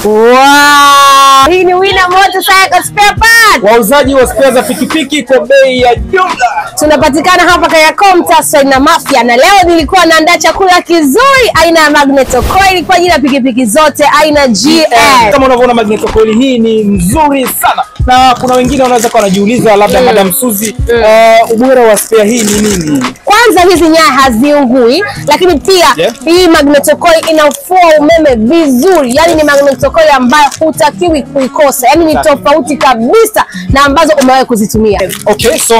Wow! Hii ni Winner Motorcycle Spare Parts. Wauzaji wa spare za pikipiki kwa bei ya jumla. Tunapatikana hapa Kariakoo mtaa na Mafia, na leo nilikuwa naandaa chakula kizuri aina ya Magneto Coil kwa ajili ya pikipiki zote aina GL. Kama unavyoona Magneto Coil hii ni nzuri sana. Na kuna wengine wanaweza kuwa wanajiuliza labda Madam Suzy, ubora wa spare hii ni nini? Kwanza hizi nyaya haziungui, lakini pia hii Magneto Coil inafua umeme vizuri. Yaani ni Magneto Coil ambayo hutakiwi kuikosa. Yaani ni tofauti kabisa na ambazo umewahi kuzitumia. Okay, so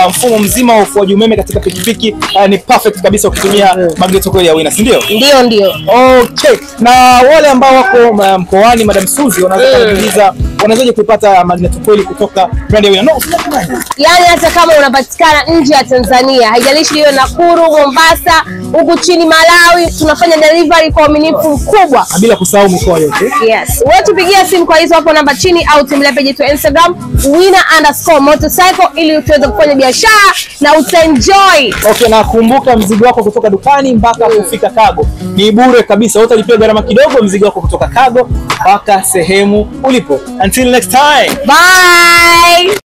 mfumo mzima wa ufuaji umeme katika pikipiki ni perfect kabisa ukitumia Magneto Coil ya Winner, si ndio? Ndio. Okay. Na wale ambao wako mkoani Madam Suzy wanaweza kuuliza wanawezaje kupata Magneto Coil kutoka brand ya Winner? Yaani hata kama unapatikana nje ya Tanzania, haijalishi iwe Nakuru, Mombasa, huku chini Malawi, tunafanya delivery kwa uaminifu mkubwa. Bila kusahau mkoa yote. Yes. Wewe tupigia simu kwa hizo hapo namba chini au tembelea page yetu Instagram Winner_motorcycle ili tuweze kufanya biashara na utaenjoy. Okay, na kumbuka mzigo wako kutoka dukani mpaka kufika Cargo ni bure kabisa. Utalipia gharama kidogo mzigo wako kutoka Cargo mpaka sehemu ulipo. Until next time. Bye.